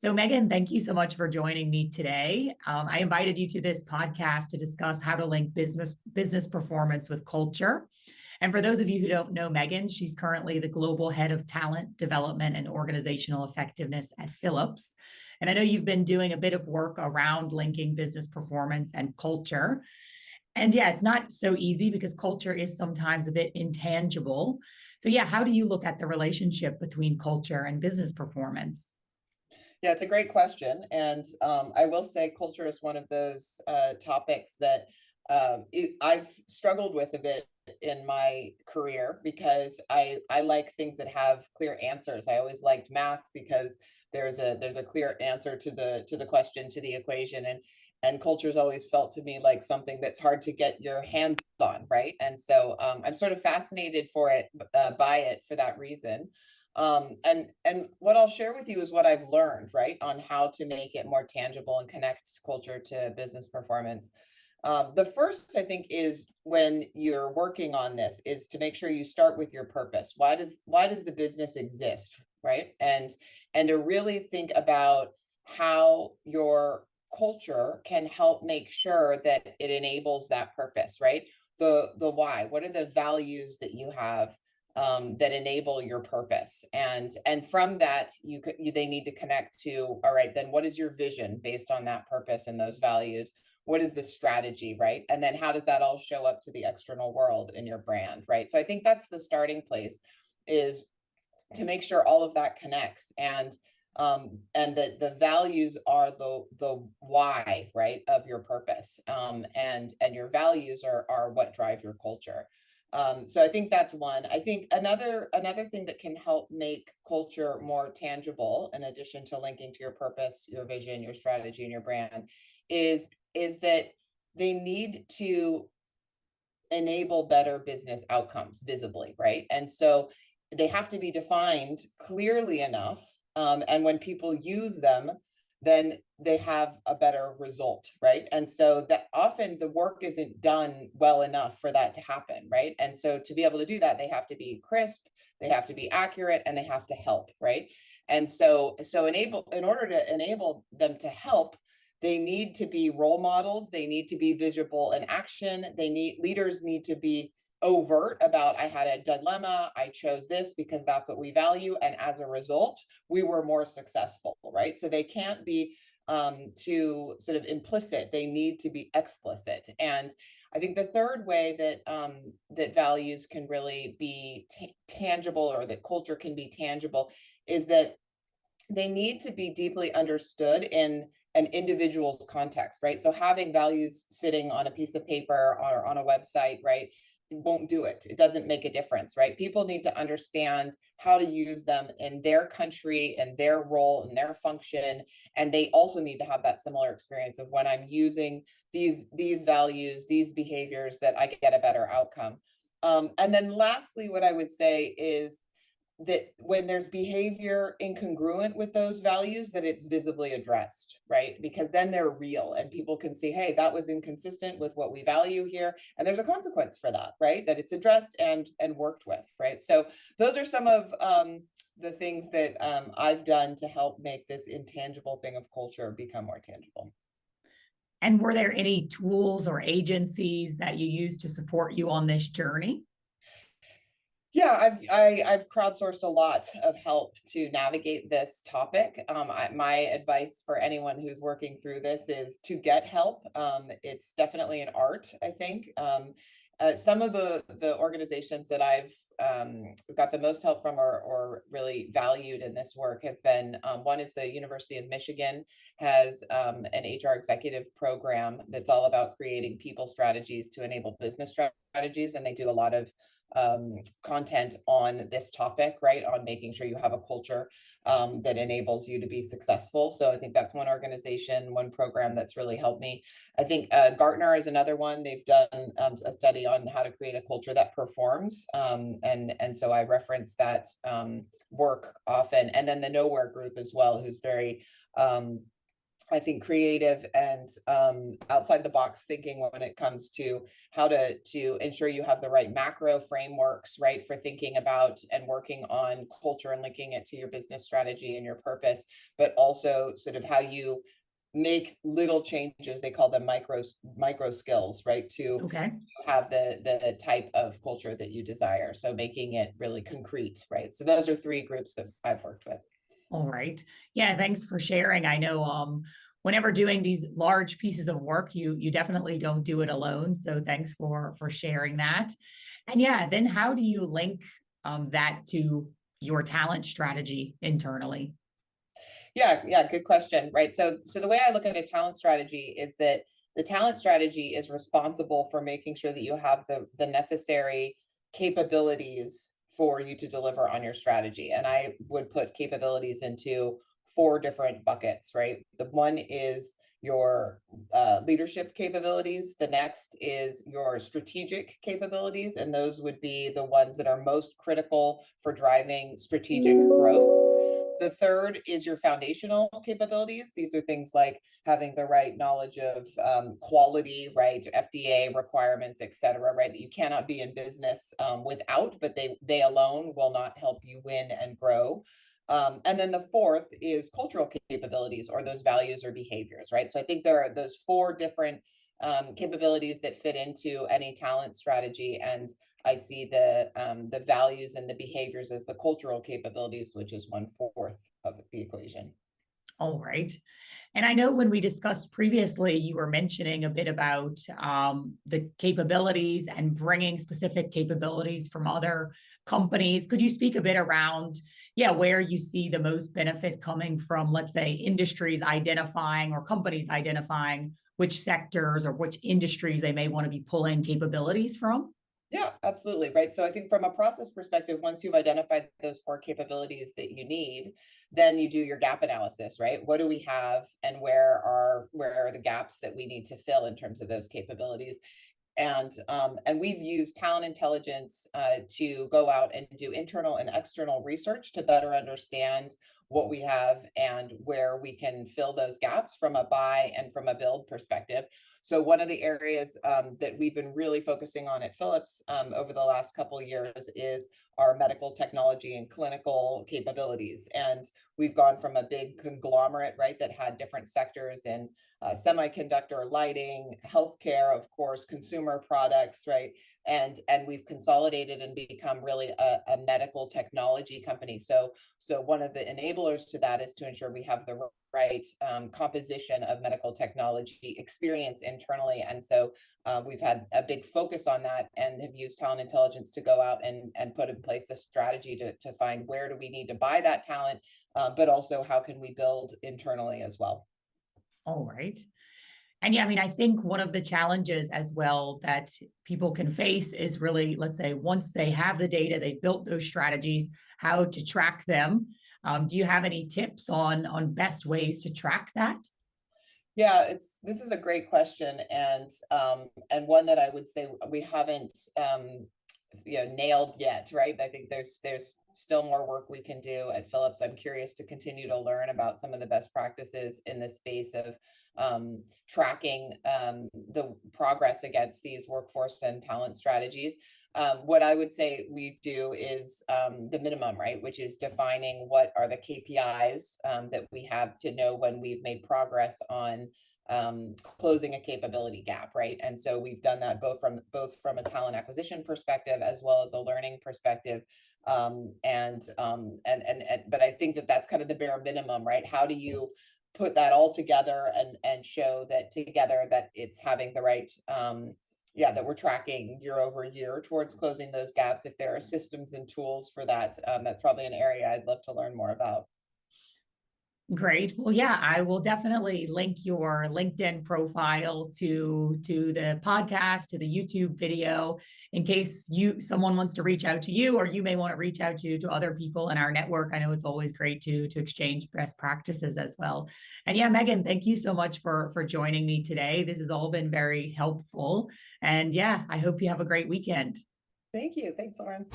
So, Megan, thank you so much for joining me today. I invited you to this podcast to discuss how to link business performance with culture. And for those of you who don't know Megan, she's currently the global head of talent development and organizational effectiveness at Philips. And I know you've been doing a bit of work around linking business performance and culture. And yeah, it's not so easy because culture is sometimes a bit intangible. So, yeah, how do you look at the relationship between culture and business performance? Yeah, it's a great question. And I will say culture is one of those topics that I've struggled with a bit in my career because I like things that have clear answers. I always liked math because there's a clear answer to the question, to the equation. And culture's always felt to me like something that's hard to get your hands on, right? And so I'm sort of fascinated by it for that reason. And what I'll share with you is what I've learned, right, on how to make it more tangible and connect culture to business performance. The first, I think, is when you're working on this, is to make sure you start with your purpose. Why does the business exist, right? And to really think about how your culture can help make sure that it enables that purpose, right? The why. What are the values that you have that enable your purpose, and from that they need to connect to, all right, then what is your vision based on that purpose and those values? What is the strategy, right? And then how does that all show up to the external world in your brand, right? So I think that's the starting place, is to make sure all of that connects, and that the values are the why, right, of your purpose, and your values are what drive your culture. So I think that's one. I think another thing that can help make culture more tangible, in addition to linking to your purpose, your vision, your strategy, and your brand, is that they need to enable better business outcomes visibly, right? And so they have to be defined clearly enough. And when people use them, then they have a better result, right? And so that often the work isn't done well enough for that to happen, right? And so to be able to do that, they have to be crisp, they have to be accurate, and they have to help, right? And so in order to enable them to help, they need to be role models, they need to be visible in action, leaders need to be overt about, I had a dilemma, I chose this because that's what we value, and as a result we were more successful, right? So they can't be too sort of implicit, they need to be explicit. And I think the third way that values can really be tangible, or that culture can be tangible, is that they need to be deeply understood in an individual's context, right? So having values sitting on a piece of paper or on a website, right, it won't do it. It doesn't make a difference, right? People need to understand how to use them in their country and their role and their function. And they also need to have that similar experience of, when I'm using these values, these behaviors, that I get a better outcome. And then lastly, what I would say is that when there's behavior incongruent with those values, that it's visibly addressed, right? Because then they're real and people can see, hey, that was inconsistent with what we value here, and there's a consequence for that, right? That it's addressed and worked with, right? So those are some of the things that I've done to help make this intangible thing of culture become more tangible. And were there any tools or agencies that you used to support you on this journey? Yeah, I've crowdsourced a lot of help to navigate this topic. My advice for anyone who's working through this is to get help. It's definitely an art, I think. Some of the organizations that I've got the most help from, or really valued in this work, have been, one is the University of Michigan has an HR executive program that's all about creating people strategies to enable business strategies, and they do a lot of content on this topic, right? On making sure you have a culture that enables you to be successful. So I think that's one organization, one program that's really helped me. I think Gartner is another one. They've done a study on how to create a culture that performs. And so I reference that work often. And then the Nowhere Group as well, who's very I think creative and outside the box thinking when it comes to how to ensure you have the right macro frameworks, right, for thinking about and working on culture and linking it to your business strategy and your purpose, but also sort of how you make little changes. They call them micro skills, right, to Okay. have the type of culture that you desire. So making it really concrete, right? So those are three groups that I've worked with. All right. Yeah, thanks for sharing. I know whenever doing these large pieces of work, you definitely don't do it alone. So thanks for sharing that. And yeah, then how do you link that to your talent strategy internally? Yeah, good question. Right. So the way I look at a talent strategy is that the talent strategy is responsible for making sure that you have the necessary capabilities for you to deliver on your strategy. And I would put capabilities into four different buckets, right? The one is your leadership capabilities. The next is your strategic capabilities, and those would be the ones that are most critical for driving strategic growth. The third is your foundational capabilities. These are things like having the right knowledge of quality, right, FDA requirements, et cetera, right, that you cannot be in business without, but they alone will not help you win and grow. And then the fourth is cultural capabilities, or those values or behaviors, right? So I think there are those four different capabilities that fit into any talent strategy, and I see the values and the behaviors as the cultural capabilities, which is 1/4 of the equation. All right. And I know when we discussed previously, you were mentioning a bit about the capabilities and bringing specific capabilities from other companies. Could you speak a bit around, yeah, where you see the most benefit coming from, let's say, industries identifying or companies identifying which sectors or which industries they may want to be pulling capabilities from? Yeah, absolutely. Right. So I think from a process perspective, once you've identified those four capabilities that you need, then you do your gap analysis, right? What do we have and where are the gaps that we need to fill in terms of those capabilities? And we've used talent intelligence to go out and do internal and external research to better understand what we have and where we can fill those gaps from a buy and from a build perspective. So one of the areas that we've been really focusing on at Philips over the last couple of years is our medical technology and clinical capabilities. And we've gone from a big conglomerate, right, that had different sectors in semiconductor, lighting, healthcare, of course, consumer products, right? And we've consolidated and become really a medical technology company. So one of the enablers to that is to ensure we have the right composition of medical technology experience internally. And so we've had a big focus on that and have used talent intelligence to go out and put in place a strategy to find where do we need to buy that talent, but also how can we build internally as well. All right. And yeah, I mean, I think one of the challenges as well that people can face is really, let's say, once they have the data, they built those strategies, how to track them. Do you have any tips on best ways to track that? Yeah, this is a great question, and one that I would say we haven't nailed yet, right? I think there's still more work we can do at Philips. I'm curious to continue to learn about some of the best practices in the space of tracking the progress against these workforce and talent strategies. What I would say we do is the minimum, right? Which is defining what are the KPIs that we have to know when we've made progress on closing a capability gap, right? And so we've done that both from a talent acquisition perspective as well as a learning perspective. But I think that that's kind of the bare minimum, right? How do you put that all together and show that together that it's having the right that we're tracking year over year towards closing those gaps. If there are systems and tools for that, that's probably an area I'd love to learn more about. Great. Well, yeah, I will definitely link your LinkedIn profile to the podcast, to the YouTube video, in case someone wants to reach out to you, or you may want to reach out to other people in our network. I know it's always great to exchange best practices as well. And yeah, Megan, thank you so much for joining me today. This has all been very helpful. And yeah, I hope you have a great weekend. Thank you. Thanks, Lauren.